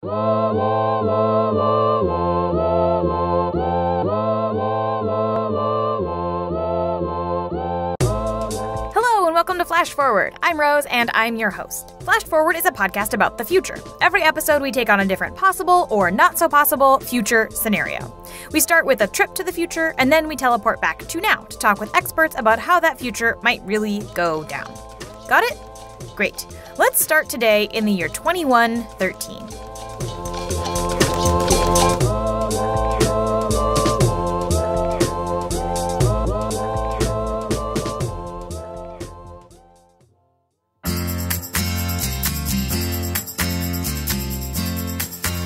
Welcome to Flash Forward. I'm Rose, and I'm your host. Flash Forward is a podcast about the future. Every episode, we take on a different possible or not so possible future scenario. We start with a trip to the future, and then we teleport back to now to talk with experts about how that future might really go down. Got it? Great. Let's start today in the year 2113.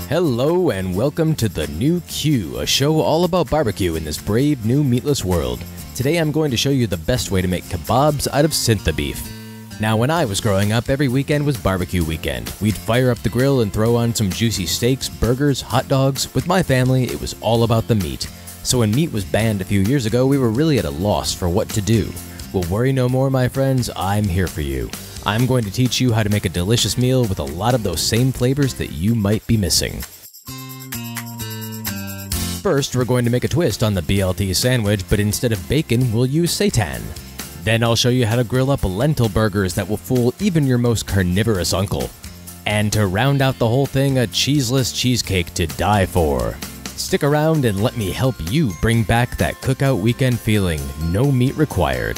Hello and welcome to The New Q, a show all about barbecue in this brave new meatless world. Today I'm going to show you the best way to make kebabs out of Cinna The Beef. Now when I was growing up, every weekend was barbecue weekend. We'd fire up the grill and throw on some juicy steaks, burgers, hot dogs. With my family, it was all about the meat. So when meat was banned a few years ago, we were really at a loss for what to do. Well, worry no more, my friends, I'm here for you. I'm going to teach you how to make a delicious meal with a lot of those same flavors that you might be missing. First, we're going to make a twist on the BLT sandwich, but instead of bacon, we'll use seitan. Then I'll show you how to grill up lentil burgers that will fool even your most carnivorous uncle. And to round out the whole thing, a cheeseless cheesecake to die for. Stick around and let me help you bring back that cookout weekend feeling, no meat required.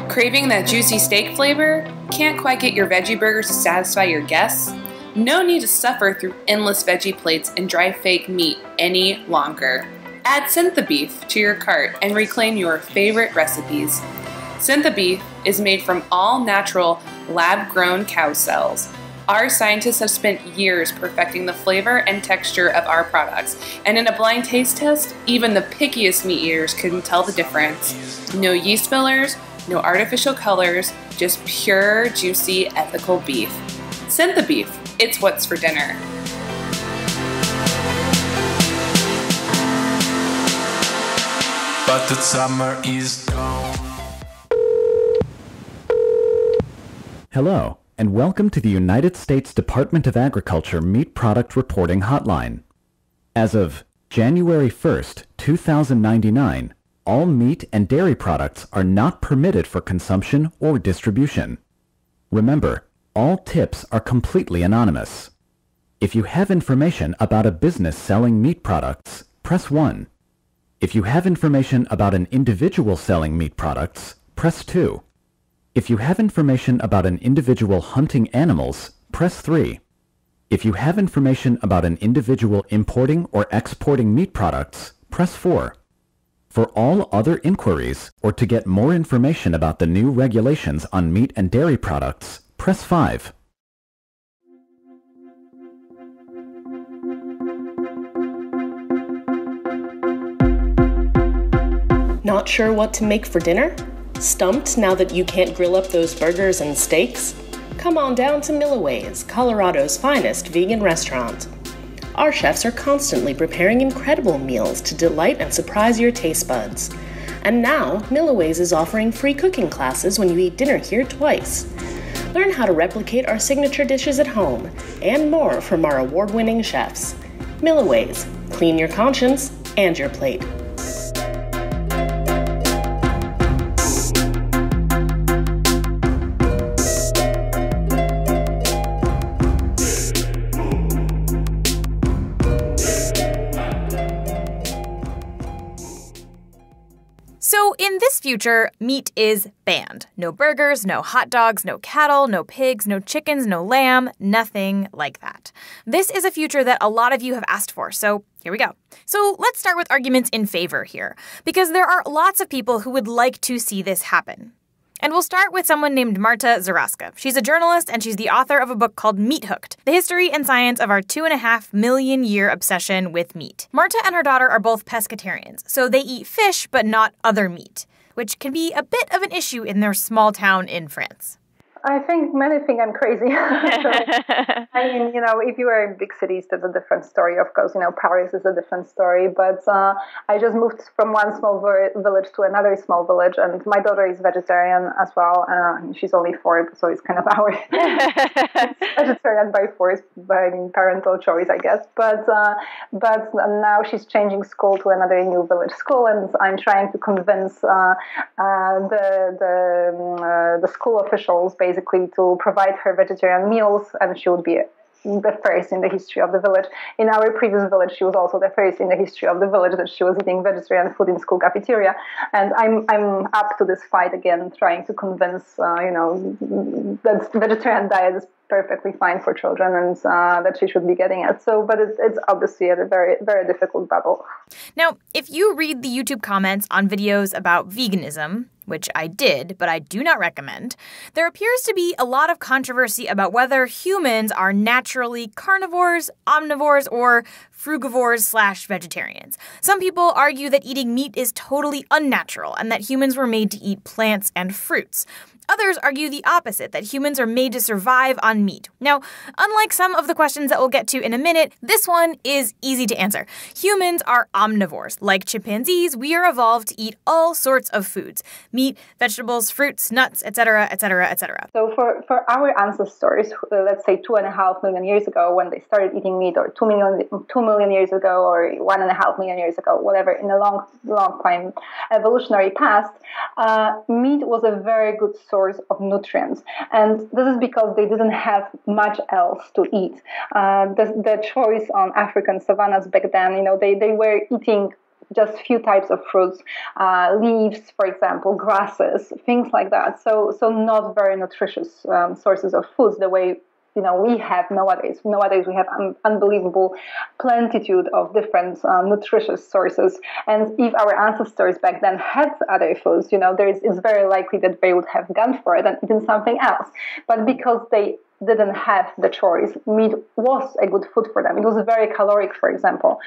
Craving that juicy steak flavor? Can't quite get your veggie burgers to satisfy your guests? No need to suffer through endless veggie plates and dry fake meat any longer. Add Cinna The Beef to your cart and reclaim your favorite recipes. Cinna The Beef is made from all natural lab-grown cow cells. Our scientists have spent years perfecting the flavor and texture of our products, and in a blind taste test, even the pickiest meat eaters couldn't tell the difference. No yeast fillers, no artificial colors, just pure, juicy, ethical beef. Cinna The Beef, it's what's for dinner. But the summer is gone. Hello, and welcome to the United States Department of Agriculture Meat Product Reporting Hotline. As of January 1st, 2099, all meat and dairy products are not permitted for consumption or distribution. Remember, all tips are completely anonymous. If you have information about a business selling meat products, press 1. If you have information about an individual selling meat products, press 2. If you have information about an individual hunting animals, press 3. If you have information about an individual importing or exporting meat products, press 4. For all other inquiries, or to get more information about the new regulations on meat and dairy products, press 5. Not sure what to make for dinner? Stumped now that you can't grill up those burgers and steaks? Come on down to Millaways, Colorado's finest vegan restaurant. Our chefs are constantly preparing incredible meals to delight and surprise your taste buds. And now, Millaways is offering free cooking classes when you eat dinner here twice. Learn how to replicate our signature dishes at home, and more from our award-winning chefs. Millaways, clean your conscience and your plate. So in this future, meat is banned. No burgers, no hot dogs, no cattle, no pigs, no chickens, no lamb, nothing like that. This is a future that a lot of you have asked for, so here we go. So let's start with arguments in favor here, because there are lots of people who would like to see this happen. And we'll start with someone named Marta Zaraska. She's a journalist, and she's the author of a book called Meat Hooked, The History and Science of Our 2.5 Million Year Obsession with Meat. Marta and her daughter are both pescatarians, so they eat fish but not other meat, which can be a bit of an issue in their small town in France. I think many think I'm crazy. I mean, if you are in big cities, that's a different story. Of course, Paris is a different story. But I just moved from one small village to another small village, and my daughter is vegetarian as well. She's only 4, so it's kind of our vegetarian by force, by parental choice, I guess. But now she's changing school to another new village school, and I'm trying to convince the school officials basically to provide her vegetarian meals, and she would be the first in the history of the village. In our previous village, she was also the first in the history of the village that she was eating vegetarian food in school cafeteria. And I'm up to this fight again, trying to convince that vegetarian diet is perfectly fine for children and that she should be getting it. So, but it's obviously a very, very difficult battle. Now, if you read the YouTube comments on videos about veganism, which I did, but I do not recommend, there appears to be a lot of controversy about whether humans are naturally carnivores, omnivores, or frugivores/vegetarians. Some people argue that eating meat is totally unnatural and that humans were made to eat plants and fruits. Others argue the opposite, that humans are made to survive on meat. Now, unlike some of the questions that we'll get to in a minute, this one is easy to answer. Humans are omnivores. Like chimpanzees, we are evolved to eat all sorts of foods: meat, vegetables, fruits, nuts, etc., etc., etc. So for our ancestors, let's say 2.5 million years ago, when they started eating meat, or 2 million years ago, or 1.5 million years ago, whatever, in a long time evolutionary past, meat was a very good source of nutrients, and this is because they didn't have much else to eat. The choice on African savannas back then, they were eating just few types of fruits, leaves, for example, grasses, things like that. So not very nutritious sources of foods the way we have nowadays. Nowadays we have unbelievable plenitude of different nutritious sources. And if our ancestors back then had other foods, it's very likely that they would have gone for it and eaten something else. But because they didn't have the choice, meat was a good food for them. It was very caloric, for example,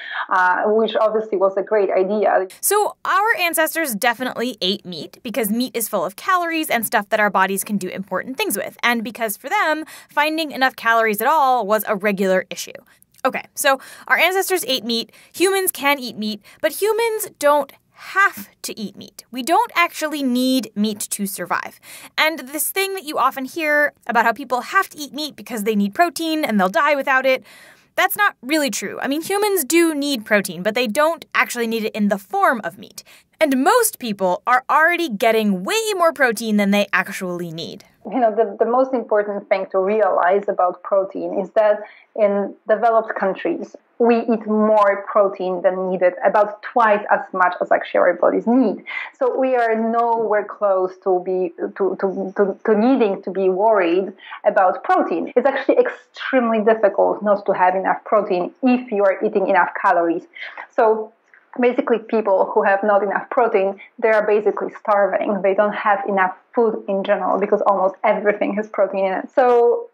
which obviously was a great idea. So our ancestors definitely ate meat because meat is full of calories and stuff that our bodies can do important things with, and because for them, finding enough calories at all was a regular issue. Okay, so our ancestors ate meat, humans can eat meat, but humans don't have to eat meat. We don't actually need meat to survive. And this thing that you often hear about how people have to eat meat because they need protein and they'll die without it, that's not really true. I mean, humans do need protein, but they don't actually need it in the form of meat. And most people are already getting way more protein than they actually need. The most important thing to realize about protein is that in developed countries, we eat more protein than needed, about twice as much as actually our bodies need. So we are nowhere close to needing to be worried about protein. It's actually extremely difficult not to have enough protein if you are eating enough calories. So basically, people who have not enough protein, they are basically starving. They don't have enough food in general because almost everything has protein in it. So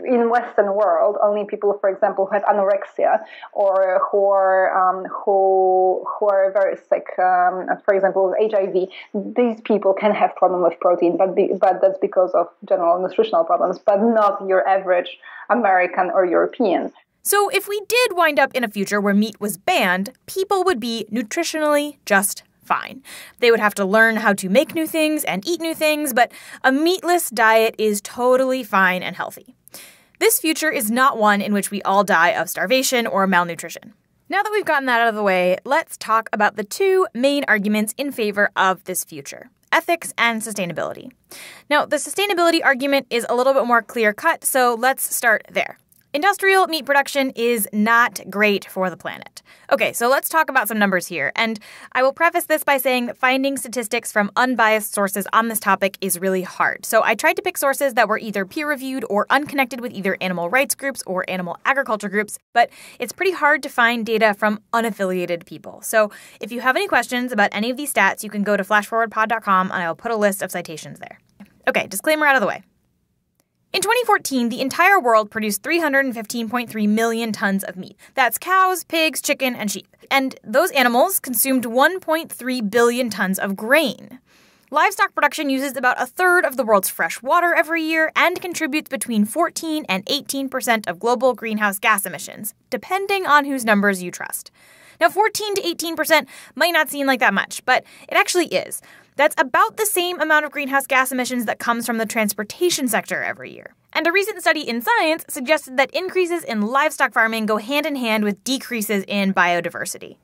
in Western world, only people, for example, who have anorexia or who are very sick, for example, with HIV, these people can have problem with protein, but that's because of general nutritional problems, but not your average American or European. So if we did wind up in a future where meat was banned, people would be nutritionally just fine. They would have to learn how to make new things and eat new things, but a meatless diet is totally fine and healthy. This future is not one in which we all die of starvation or malnutrition. Now that we've gotten that out of the way, let's talk about the two main arguments in favor of this future: ethics and sustainability. Now, the sustainability argument is a little bit more clear-cut, so let's start there. Industrial meat production is not great for the planet. Okay, so let's talk about some numbers here. And I will preface this by saying that finding statistics from unbiased sources on this topic is really hard. So I tried to pick sources that were either peer-reviewed or unconnected with either animal rights groups or animal agriculture groups, but it's pretty hard to find data from unaffiliated people. So if you have any questions about any of these stats, you can go to flashforwardpod.com and I'll put a list of citations there. Okay, disclaimer out of the way. In 2014, the entire world produced 315.3 million tons of meat. That's cows, pigs, chicken, and sheep. And those animals consumed 1.3 billion tons of grain. Livestock production uses about a third of the world's fresh water every year and contributes between 14 and 18% of global greenhouse gas emissions, depending on whose numbers you trust. Now, 14 to 18% might not seem like that much, but it actually is. That's about the same amount of greenhouse gas emissions that comes from the transportation sector every year. And a recent study in Science suggested that increases in livestock farming go hand in hand with decreases in biodiversity.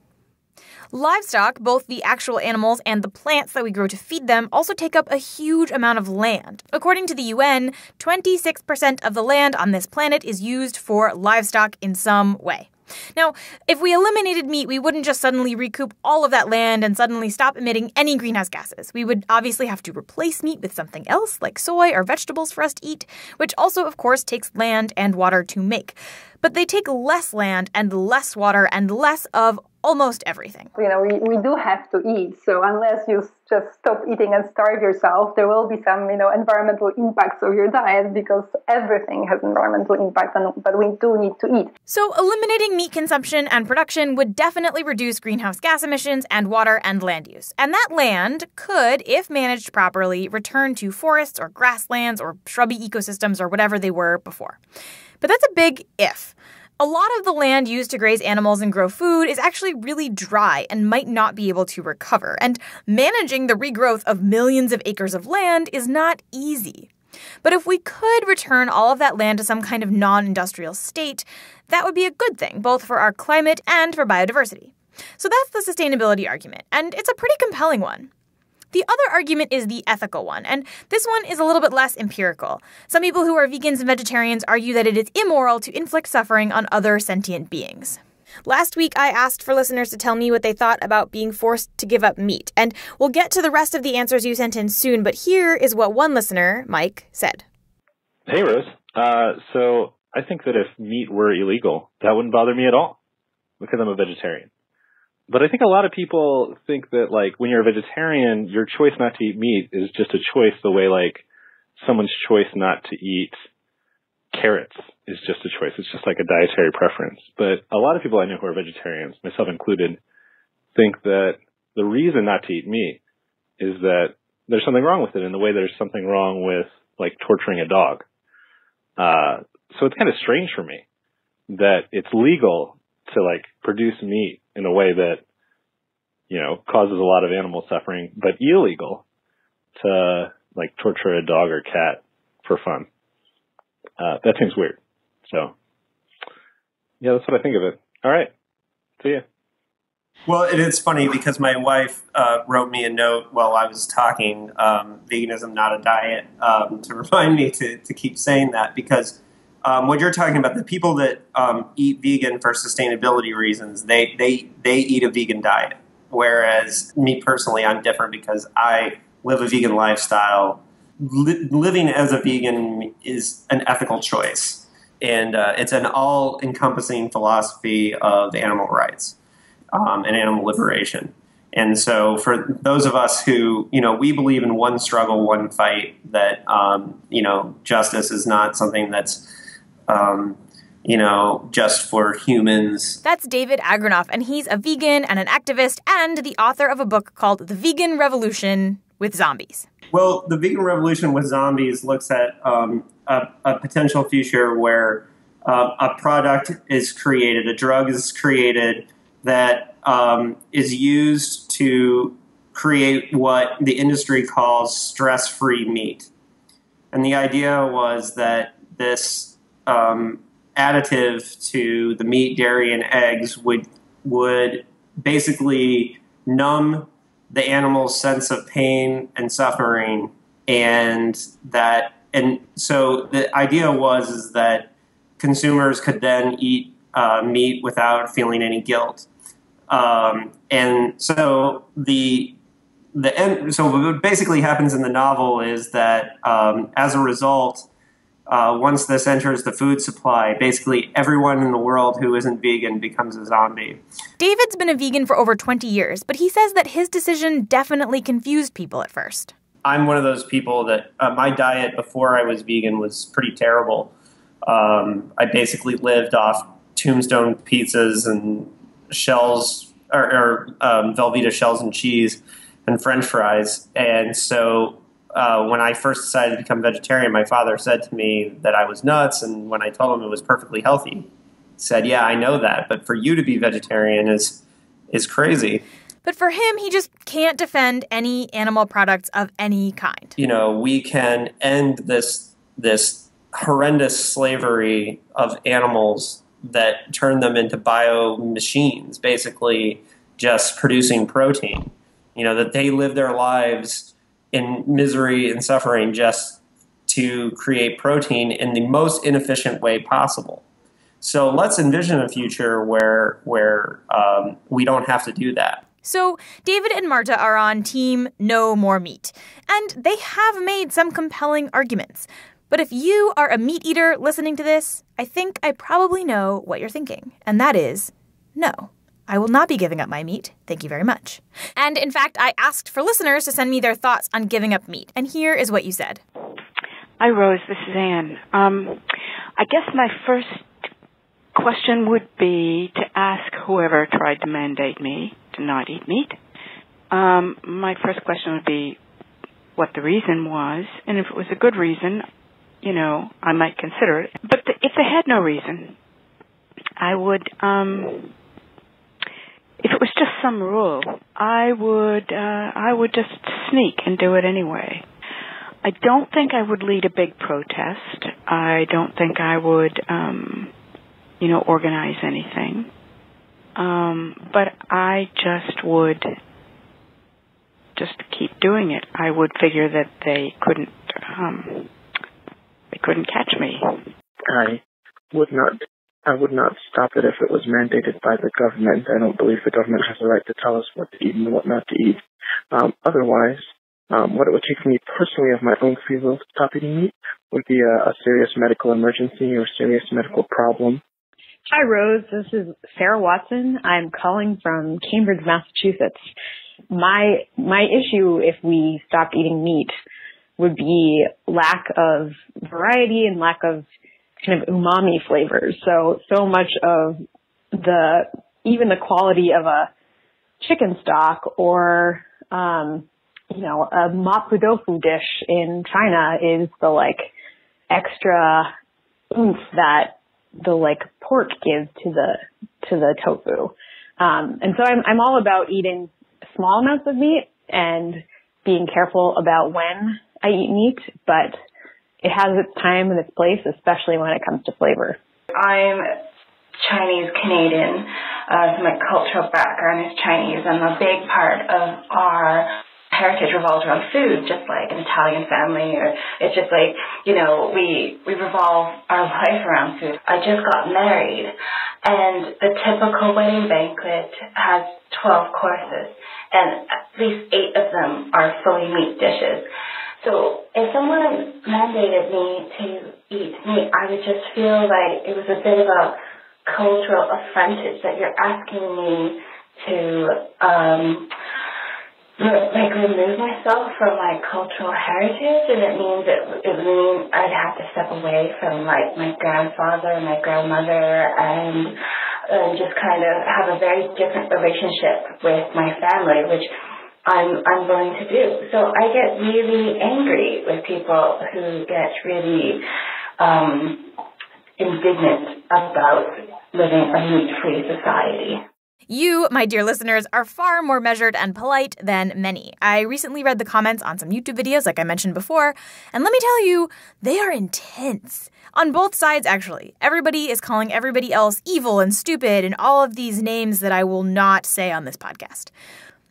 Livestock, both the actual animals and the plants that we grow to feed them, also take up a huge amount of land. According to the UN, 26% of the land on this planet is used for livestock in some way. Now, if we eliminated meat, we wouldn't just suddenly recoup all of that land and suddenly stop emitting any greenhouse gases. We would obviously have to replace meat with something else, like soy or vegetables for us to eat, which also, of course, takes land and water to make. But they take less land and less water and less of almost everything. We do have to eat. So unless you just stop eating and starve yourself, there will be some, environmental impacts of your diet because everything has environmental impact, but we do need to eat. So eliminating meat consumption and production would definitely reduce greenhouse gas emissions and water and land use. And that land could, if managed properly, return to forests or grasslands or shrubby ecosystems or whatever they were before. But that's a big if. A lot of the land used to graze animals and grow food is actually really dry and might not be able to recover, and managing the regrowth of millions of acres of land is not easy. But if we could return all of that land to some kind of non-industrial state, that would be a good thing, both for our climate and for biodiversity. So that's the sustainability argument, and it's a pretty compelling one. The other argument is the ethical one, and this one is a little bit less empirical. Some people who are vegans and vegetarians argue that it is immoral to inflict suffering on other sentient beings. Last week, I asked for listeners to tell me what they thought about being forced to give up meat, and we'll get to the rest of the answers you sent in soon, but here is what one listener, Mike, said. Hey, Rose. So I think that if meat were illegal, that wouldn't bother me at all, because I'm a vegetarian. But I think a lot of people think that, when you're a vegetarian, your choice not to eat meat is just a choice the way, someone's choice not to eat carrots is just a choice. It's just like a dietary preference. But a lot of people I know who are vegetarians, myself included, think that the reason not to eat meat is that there's something wrong with it in the way there's something wrong with, torturing a dog. So it's kind of strange for me that it's legal to, produce meat in a way that, causes a lot of animal suffering, but illegal to, torture a dog or cat for fun. That seems weird. So, yeah, that's what I think of it. All right. See ya. Well, it is funny because my wife wrote me a note while I was talking, veganism, not a diet, to remind me to keep saying that because what you're talking about, the people that eat vegan for sustainability reasons, they eat a vegan diet. Whereas me personally, I'm different because I live a vegan lifestyle. Living as a vegan is an ethical choice. And it's an all-encompassing philosophy of animal rights and animal liberation. And so for those of us who, we believe in one struggle, one fight, that, justice is not something that's just for humans. That's David Agranoff, and he's a vegan and an activist and the author of a book called The Vegan Revolution with Zombies. Well, The Vegan Revolution with Zombies looks at a potential future where a product is created, a drug is created that is used to create what the industry calls stress-free meat. And the idea was that this additive to the meat, dairy, and eggs would basically numb the animal's sense of pain and suffering, and so the idea was that consumers could then eat meat without feeling any guilt. And so so what basically happens in the novel is that as a result, once this enters the food supply, basically everyone in the world who isn't vegan becomes a zombie. David's been a vegan for over 20 years, but he says that his decision definitely confused people at first. I'm one of those people that my diet before I was vegan was pretty terrible. I basically lived off Tombstone pizzas and shells or Velveeta shells and cheese. and French fries. And so when I first decided to become vegetarian, my father said to me that I was nuts. And when I told him it was perfectly healthy, he said, yeah, I know that. But for you to be vegetarian is crazy. But for him, he just can't defend any animal products of any kind. You know, we can end this horrendous slavery of animals that turn them into bio machines, basically just producing protein. You know, that they live their lives in misery and suffering just to create protein in the most inefficient way possible. So let's envision a future where we don't have to do that. So David and Marta are on team no more meat, and they have made some compelling arguments. But if you are a meat eater listening to this, I think I probably know what you're thinking, and that is, no, I will not be giving up my meat. Thank you very much. And in fact, I asked for listeners to send me their thoughts on giving up meat, and here is what you said. Hi, Rose. This is Anne. I guess my first question would be to ask whoever tried to mandate me to not eat meat. My first question would be what the reason was, and if it was a good reason, you know, I might consider it. But if they had no reason, I would, if it was just some rule, I would just sneak and do it anyway. I don't think I would lead a big protest. I don't think I would, organize anything. But I just would just keep doing it. I would figure that they couldn't catch me. I would not stop it if it was mandated by the government. I don't believe the government has the right to tell us what to eat and what not to eat. Otherwise, what it would take for me personally of my own free will to stop eating meat would be a serious medical emergency or serious medical problem. Hi, Rose. This is Sarah Watson. I'm calling from Cambridge, Massachusetts. My issue if we stopped eating meat would be lack of variety and lack of kind of umami flavors. So much of even the quality of a chicken stock or, a mapo tofu dish in China is the extra oomph that the pork gives to the tofu. And so I'm all about eating small amounts of meat and being careful about when I eat meat, but it has its time and its place, especially when it comes to flavor. I'm Chinese Canadian. So my cultural background is Chinese, and a big part of our heritage revolves around food, just like an Italian family, or it's just like, we revolve our life around food. I just got married, and the typical wedding banquet has 12 courses, and at least 8 of them are fully meat dishes. So if someone mandated me to eat meat, I would just feel like it was a bit of a cultural affrontage that you're asking me to remove myself from my cultural heritage, and it means I'd have to step away from my grandfather and my grandmother and just kind of have a very different relationship with my family, which I'm willing to do. So I get really angry with people who get really indignant about living a meat-free society. You, my dear listeners, are far more measured and polite than many. I recently read the comments on some YouTube videos, like I mentioned before, and let me tell you, they are intense. On both sides, actually. Everybody is calling everybody else evil and stupid and all of these names that I will not say on this podcast.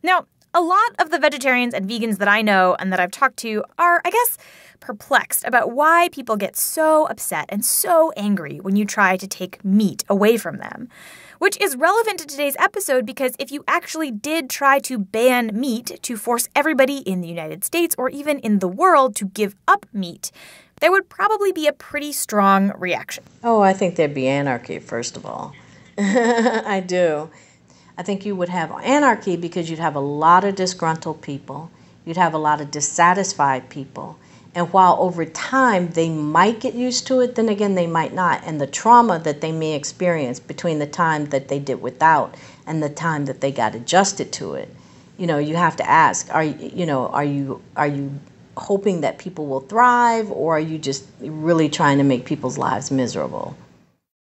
Now, a lot of the vegetarians and vegans that I know and that I've talked to are, I guess, perplexed about why people get so upset and so angry when you try to take meat away from them. Which is relevant to today's episode because if you actually did try to ban meat to force everybody in the United States or even in the world to give up meat, there would probably be a pretty strong reaction. Oh, I think there'd be anarchy, first of all. I do. I think you would have anarchy because you'd have a lot of disgruntled people. You'd have a lot of dissatisfied people. And while over time they might get used to it, then again they might not. And the trauma that they may experience between the time that they did without and the time that they got adjusted to it You have to ask, are you hoping that people will thrive, or are you just really trying to make people's lives miserable?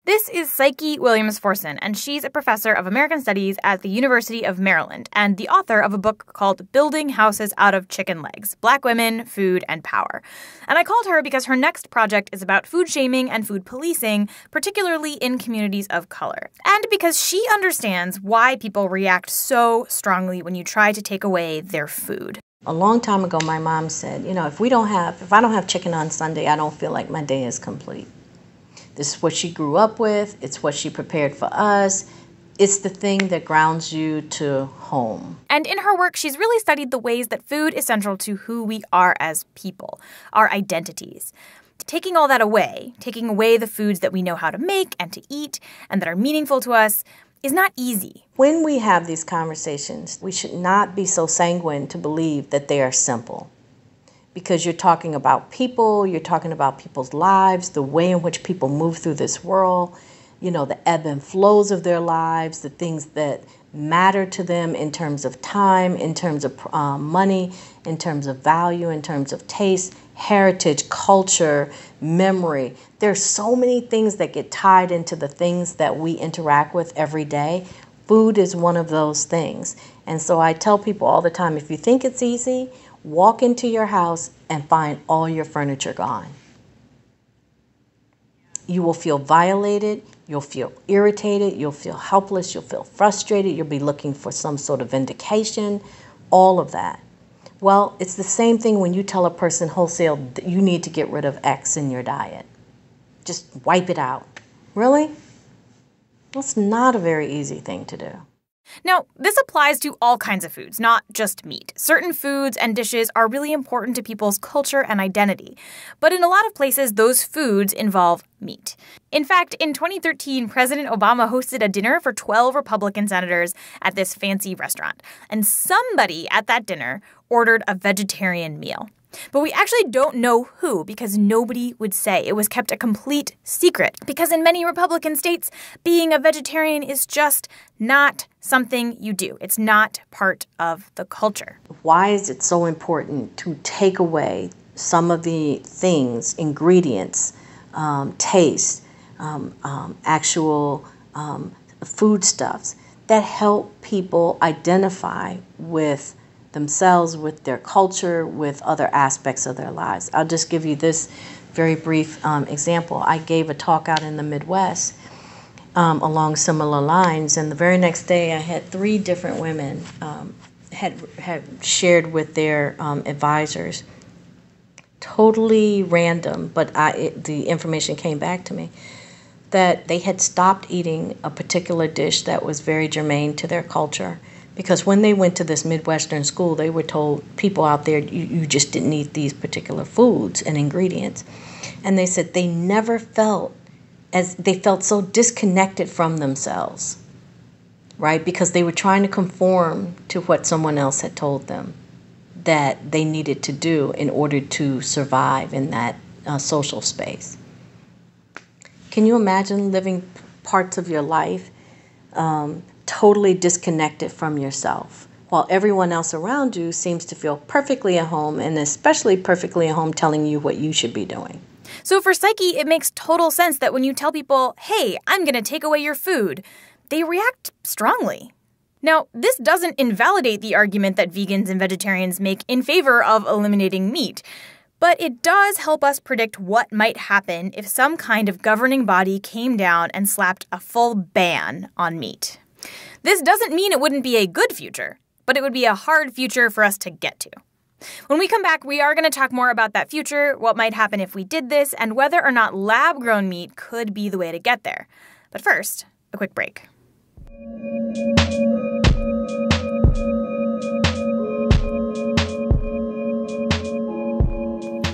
This is Saiki Williams Forsen, and she's a professor of American Studies at the University of Maryland and the author of a book called Building Houses Out of Chicken Legs: Black Women, Food, and Power. And I called her because her next project is about food shaming and food policing, particularly in communities of color. And because she understands why people react so strongly when you try to take away their food. A long time ago, my mom said, if I don't have chicken on Sunday, I don't feel like my day is complete. This is what she grew up with. It's what she prepared for us. It's the thing that grounds you to home. And in her work, she's really studied the ways that food is central to who we are as people, our identities. Taking all that away, taking away the foods that we know how to make and to eat and that are meaningful to us, is not easy. When we have these conversations, we should not be so sanguine to believe that they are simple. Because you're talking about people, you're talking about people's lives, the way in which people move through this world, the ebb and flows of their lives, the things that matter to them in terms of time, in terms of money, in terms of value, in terms of taste, heritage, culture, memory. There's so many things that get tied into the things that we interact with every day. Food is one of those things. And so I tell people all the time, if you think it's easy, walk into your house and find all your furniture gone. You will feel violated, you'll feel irritated, you'll feel helpless, you'll feel frustrated, you'll be looking for some sort of vindication, all of that. Well, it's the same thing when you tell a person wholesale that you need to get rid of X in your diet. Just wipe it out. Really? That's not a very easy thing to do. Now, this applies to all kinds of foods, not just meat. Certain foods and dishes are really important to people's culture and identity. But in a lot of places, those foods involve meat. In fact, in 2013, President Obama hosted a dinner for 12 Republican senators at this fancy restaurant. And somebody at that dinner ordered a vegetarian meal. But we actually don't know who, because nobody would say. It was kept a complete secret. Because in many Republican states, being a vegetarian is just not something you do. It's not part of the culture. Why is it so important to take away some of the things, ingredients, taste, actual foodstuffs that help people identify with themselves, with their culture, with other aspects of their lives? I'll just give you this very brief example. I gave a talk out in the Midwest along similar lines, and the very next day I had 3 different women had shared with their advisors, totally random, but the information came back to me, that they had stopped eating a particular dish that was very germane to their culture. Because when they went to this Midwestern school, they were told, people out there, you just didn't eat these particular foods and ingredients. And they said they never felt they felt so disconnected from themselves, right? Because they were trying to conform to what someone else had told them that they needed to do in order to survive in that social space. Can you imagine living parts of your life totally disconnected from yourself, while everyone else around you seems to feel perfectly at home, and especially perfectly at home telling you what you should be doing? So for Saiki, it makes total sense that when you tell people, hey, I'm going to take away your food, they react strongly. Now, this doesn't invalidate the argument that vegans and vegetarians make in favor of eliminating meat, but it does help us predict what might happen if some kind of governing body came down and slapped a full ban on meat. This doesn't mean it wouldn't be a good future, but it would be a hard future for us to get to. When we come back, we are going to talk more about that future, what might happen if we did this, and whether or not lab-grown meat could be the way to get there. But first, a quick break.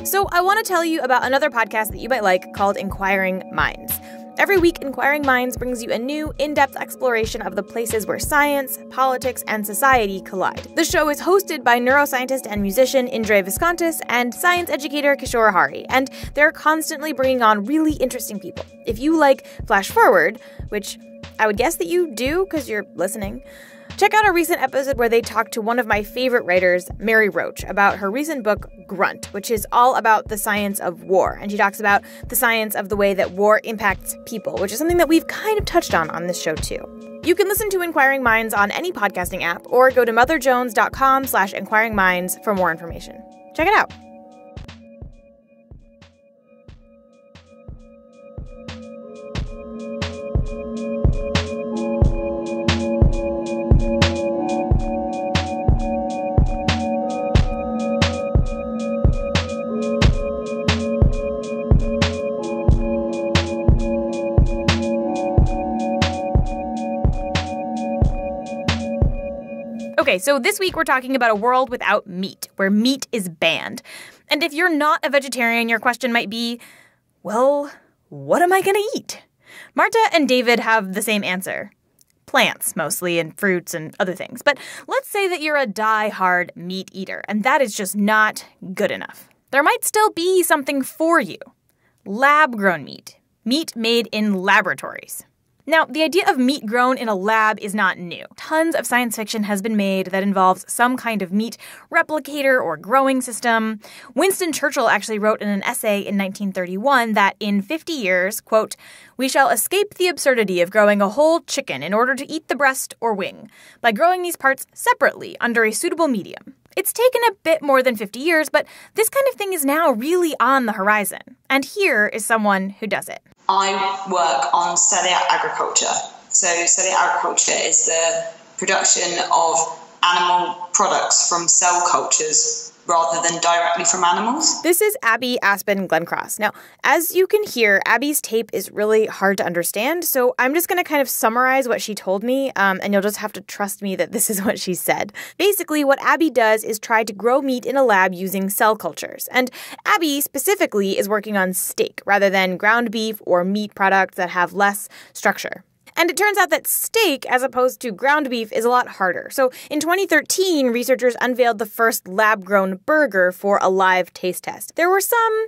So I want to tell you about another podcast that you might like called Inquiring Minds. Every week, Inquiring Minds brings you a new, in-depth exploration of the places where science, politics, and society collide. The show is hosted by neuroscientist and musician Indre Viscontis and science educator Kishore Hari, and they're constantly bringing on really interesting people. If you like Flash Forward, which I would guess that you do because you're listening, Check out a recent episode where they talked to one of my favorite writers, Mary Roach, about her recent book, Grunt, which is all about the science of war. And she talks about the science of the way that war impacts people, which is something that we've kind of touched on this show too. You can listen to Inquiring Minds on any podcasting app or go to motherjones.com/inquiringminds for more information. Check it out. Okay, so this week we're talking about a world without meat, where meat is banned. And if you're not a vegetarian, your question might be, well, what am I going to eat? Marta and David have the same answer. Plants, mostly, and fruits and other things. But let's say that you're a die-hard meat eater, and that is just not good enough. There might still be something for you. Lab-grown meat. Meat made in laboratories. Now, the idea of meat grown in a lab is not new. Tons of science fiction has been made that involves some kind of meat replicator or growing system. Winston Churchill actually wrote in an essay in 1931 that in 50 years, quote, "we shall escape the absurdity of growing a whole chicken in order to eat the breast or wing, by growing these parts separately under a suitable medium." It's taken a bit more than 50 years, but this kind of thing is now really on the horizon. And here is someone who does it. I work on celiac agriculture. So celiac agriculture is the production of animal products from cell cultures rather than directly from animals. This is Abby Aspen Glencross. Now, as you can hear, Abby's tape is really hard to understand, so I'm just going to kind of summarize what she told me, and you'll just have to trust me that this is what she said. Basically, what Abby does is try to grow meat in a lab using cell cultures, and Abby specifically is working on steak rather than ground beef or meat products that have less structure. And it turns out that steak, as opposed to ground beef, is a lot harder. So in 2013, researchers unveiled the first lab-grown burger for a live taste test. There were some,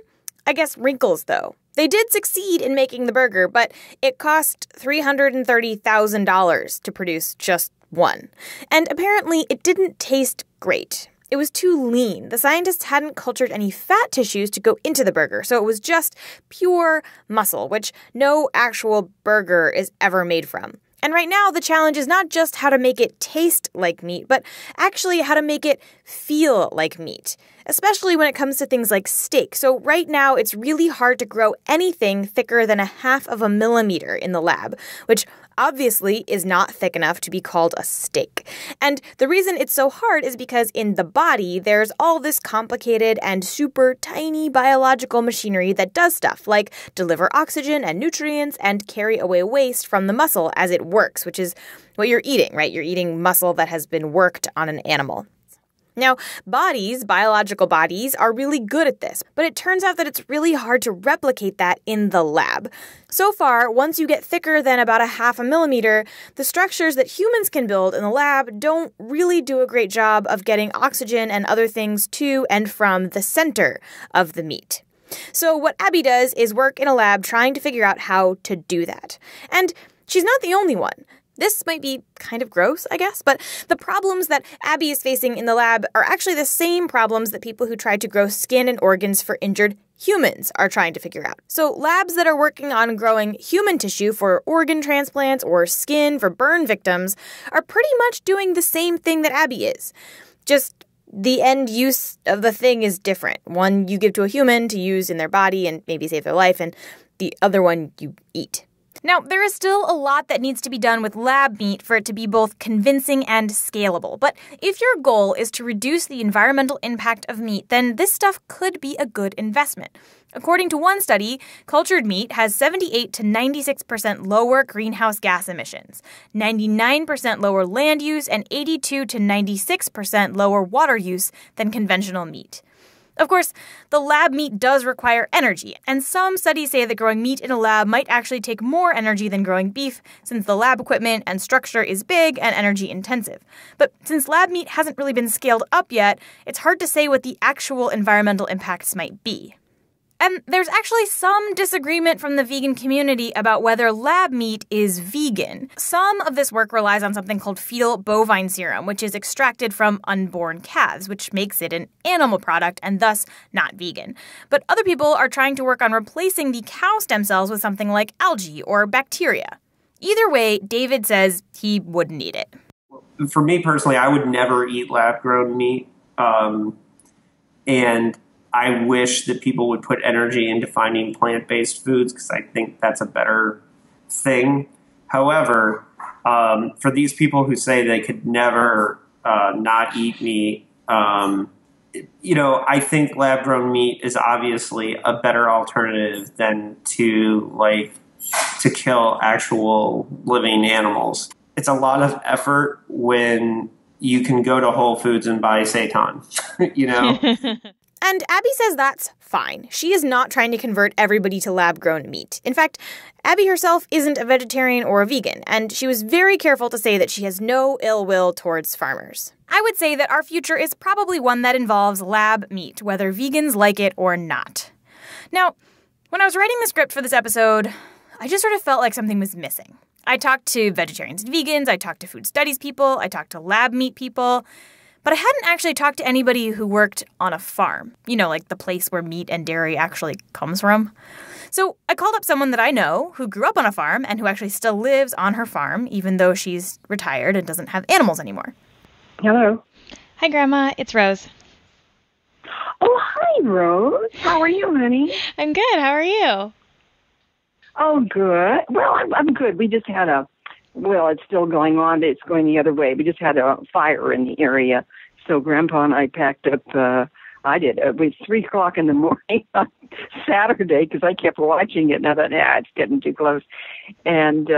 wrinkles, though. They did succeed in making the burger, but it cost $330,000 to produce just one. And apparently, it didn't taste great. It was too lean. The scientists hadn't cultured any fat tissues to go into the burger, so it was just pure muscle, which no actual burger is ever made from. And right now, the challenge is not just how to make it taste like meat, but actually how to make it feel like meat, especially when it comes to things like steak. So right now, it's really hard to grow anything thicker than 1/2 millimeter in the lab, which obviously is not thick enough to be called a steak. And the reason it's so hard is because in the body, there's all this complicated and super tiny biological machinery that does stuff like deliver oxygen and nutrients and carry away waste from the muscle as it works, which is what you're eating, right? You're eating muscle that has been worked on an animal. Now, biological bodies, are really good at this, but it turns out that it's really hard to replicate that in the lab. So far, once you get thicker than about 1/2 millimeter, the structures that humans can build in the lab don't really do a great job of getting oxygen and other things to and from the center of the meat. So what Abby does is work in a lab trying to figure out how to do that. And she's not the only one. This might be kind of gross, but the problems that Abby is facing in the lab are actually the same problems that people who tried to grow skin and organs for injured humans are trying to figure out. So labs that are working on growing human tissue for organ transplants or skin for burn victims are pretty much doing the same thing that Abby is. Just the end use of the thing is different. One you give to a human to use in their body and maybe save their life, and the other one you eat. Now, there is still a lot that needs to be done with lab meat for it to be both convincing and scalable. But if your goal is to reduce the environmental impact of meat, then this stuff could be a good investment. According to one study, cultured meat has 78 to 96% lower greenhouse gas emissions, 99% lower land use, and 82 to 96% lower water use than conventional meat. Of course, the lab meat does require energy, and some studies say that growing meat in a lab might actually take more energy than growing beef, since the lab equipment and structure is big and energy intensive. But since lab meat hasn't really been scaled up yet, it's hard to say what the actual environmental impacts might be. And there's actually some disagreement from the vegan community about whether lab meat is vegan. Some of this work relies on something called fetal bovine serum, which is extracted from unborn calves, which makes it an animal product and thus not vegan. But other people are trying to work on replacing the cow stem cells with something like algae or bacteria. Either way, David says he wouldn't eat it. For me personally, I would never eat lab-grown meat. And I wish that people would put energy into finding plant-based foods because I think that's a better thing. However, for these people who say they could never not eat meat, I think lab-grown meat is obviously a better alternative than to kill actual living animals. It's a lot of effort when you can go to Whole Foods and buy seitan, And Abby says that's fine. She is not trying to convert everybody to lab-grown meat. In fact, Abby herself isn't a vegetarian or a vegan, and she was very careful to say that she has no ill will towards farmers. I would say that our future is probably one that involves lab meat, whether vegans like it or not. Now, when I was writing the script for this episode, I just sort of felt like something was missing. I talked to vegetarians and vegans, I talked to food studies people, I talked to lab meat people, but I hadn't actually talked to anybody who worked on a farm, like the place where meat and dairy actually comes from. So I called up someone that I know who grew up on a farm and who actually still lives on her farm, even though she's retired and doesn't have animals anymore. Hello. Hi, Grandma. It's Rose. Oh, hi, Rose. How are you, honey? I'm good. How are you? Oh, good. Well, I'm good. We just had it's still going on, but it's going the other way. We just had a fire in the area. So Grandpa and I packed up, it was 3 o'clock in the morning on Saturday because I kept watching it and I thought, it's getting too close. And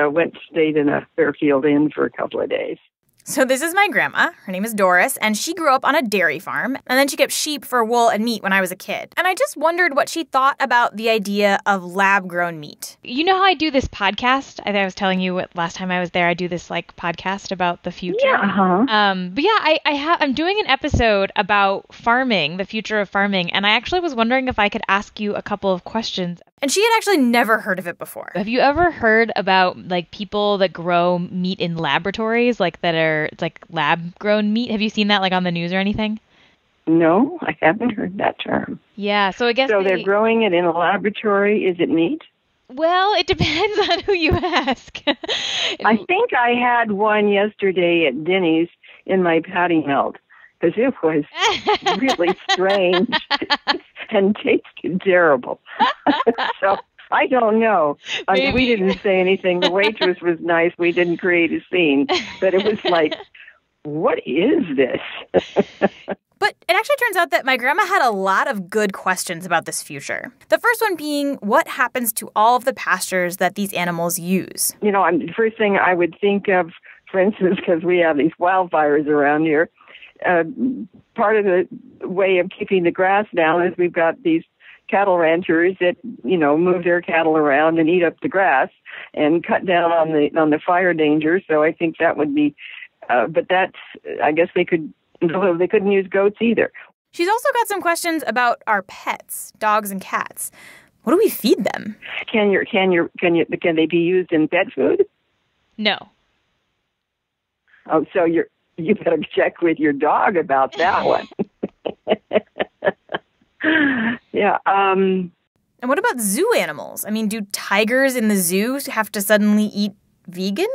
stayed in a Fairfield Inn for a couple of days. So this is my grandma. Her name is Doris, and she grew up on a dairy farm, and then she kept sheep for wool and meat when I was a kid. And I just wondered what she thought about the idea of lab-grown meat. You know how I do this podcast? I was telling you last time I was there, I do this podcast about the future. Yeah, But yeah, I'm doing an episode about farming, the future of farming, and I actually was wondering if I could ask you a couple of questions. And she had actually never heard of it before. Have you ever heard about people that grow meat in laboratories, it's like lab-grown meat? Have you seen that on the news or anything? No, I haven't heard that term. Yeah, so I guess they're growing it in a laboratory. Is it meat? Well, it depends on who you ask. I think I had one yesterday at Denny's in my patty melt because it was really strange and tasted terrible. So I don't know. We didn't say anything. The waitress was nice. We didn't create a scene. But it was like, what is this? But it actually turns out that my grandma had a lot of good questions about this future. The first one being, what happens to all of the pastures that these animals use? The first thing I would think of, for instance, because we have these wildfires around here, part of the way of keeping the grass down is we've got these cattle ranchers that, move their cattle around and eat up the grass and cut down on the fire danger. So I think that would be, but that's, I guess they couldn't use goats either. She's also got some questions about our pets, dogs and cats. What do we feed them? Can they be used in pet food? No. Oh, so you better check with your dog about that one. Yeah. And what about zoo animals? I mean, do tigers in the zoo have to suddenly eat vegan?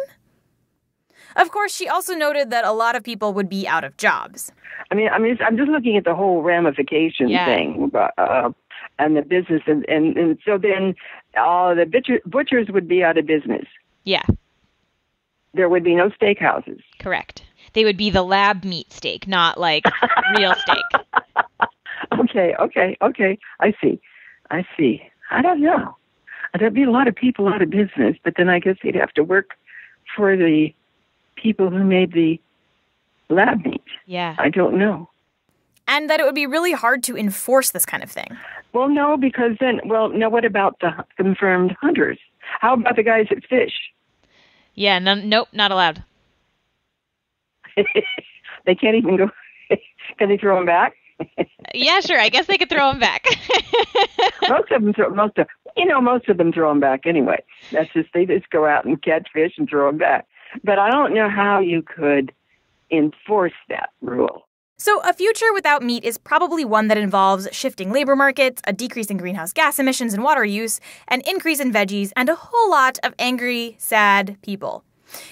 Of course, she also noted that a lot of people would be out of jobs. I'm just looking at the whole ramification thing and the business, and so then the butchers would be out of business. Yeah. There would be no steakhouses. Correct. They would be the lab meat steak, not real steak. Okay. I see. I don't know. There'd be a lot of people out of business, but then I guess they'd have to work for the people who made the lab meat. Yeah. I don't know. And that it would be really hard to enforce this kind of thing. Well, no, because what about the confirmed hunters? How about the guys that fish? Yeah, nope, not allowed. They can't even go. Can they throw them back? Yeah, sure. I guess they could throw them back. most of them throw them back anyway. They just go out and catch fish and throw them back. But I don't know how you could enforce that rule. So a future without meat is probably one that involves shifting labor markets, a decrease in greenhouse gas emissions and water use, an increase in veggies, and a whole lot of angry, sad people.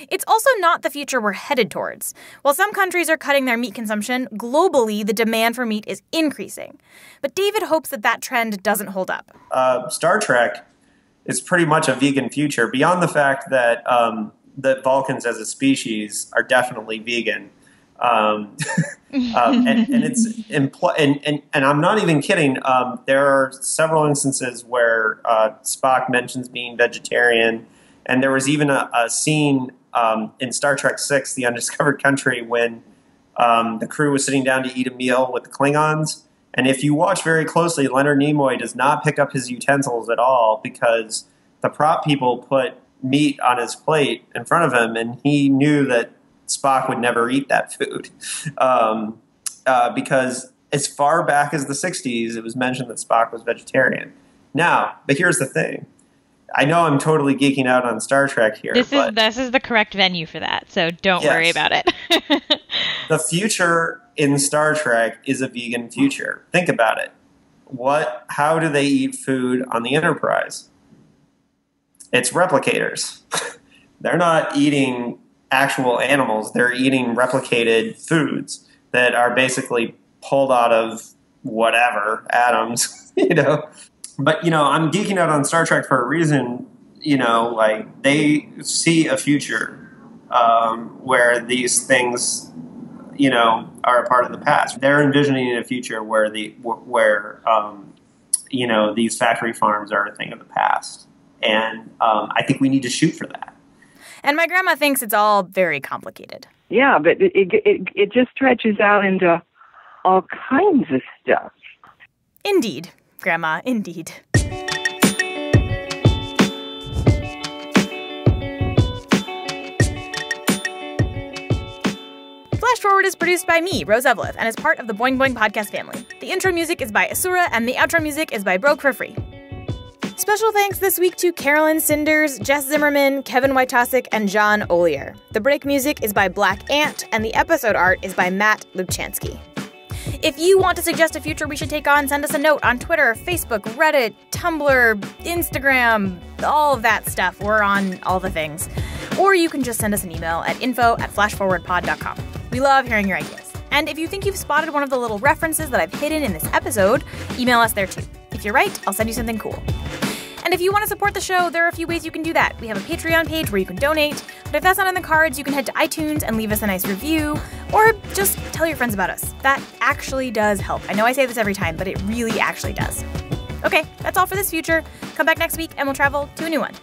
It's also not the future we're headed towards. While some countries are cutting their meat consumption, globally the demand for meat is increasing. But David hopes that trend doesn't hold up. Star Trek is pretty much a vegan future, beyond the fact that Vulcans as a species are definitely vegan. And I'm not even kidding. There are several instances where Spock mentions being vegetarian. And there was even a scene in Star Trek VI, The Undiscovered Country, when the crew was sitting down to eat a meal with the Klingons. And if you watch very closely, Leonard Nimoy does not pick up his utensils at all because the prop people put meat on his plate in front of him, and he knew that Spock would never eat that food. Because as far back as the 60s, it was mentioned that Spock was vegetarian. Now, but here's the thing. I know I'm totally geeking out on Star Trek here. This is the correct venue for that, so don't worry about it. The future in Star Trek is a vegan future. Think about it. How do they eat food on the Enterprise? It's replicators. They're not eating actual animals. They're eating replicated foods that are basically pulled out of whatever, atoms, But, I'm geeking out on Star Trek for a reason, they see a future where these things, are a part of the past. They're envisioning a future where these factory farms are a thing of the past. And I think we need to shoot for that. And my grandma thinks it's all very complicated. Yeah, but it just stretches out into all kinds of stuff. Indeed. Grandma, indeed. Flash Forward is produced by me, Rose Eveleth, and is part of the Boing Boing podcast family. The intro music is by Asura, and the outro music is by Broke for Free. Special thanks this week to Carolyn Cinders, Jess Zimmerman, Kevin Wojtasek, and John Olier. The break music is by Black Ant, and the episode art is by Matt Lubchansky. If you want to suggest a future we should take on, send us a note on Twitter, Facebook, Reddit, Tumblr, Instagram, all of that stuff. We're on all the things. Or you can just send us an email at info@flashforwardpod.com. We love hearing your ideas. And if you think you've spotted one of the little references that I've hidden in this episode, email us there too. If you're right, I'll send you something cool. And if you want to support the show, there are a few ways you can do that. We have a Patreon page where you can donate, but if that's not in the cards, you can head to iTunes and leave us a nice review, or just tell your friends about us. That actually does help. I know I say this every time, but it really actually does. Okay, that's all for this future. Come back next week and we'll travel to a new one.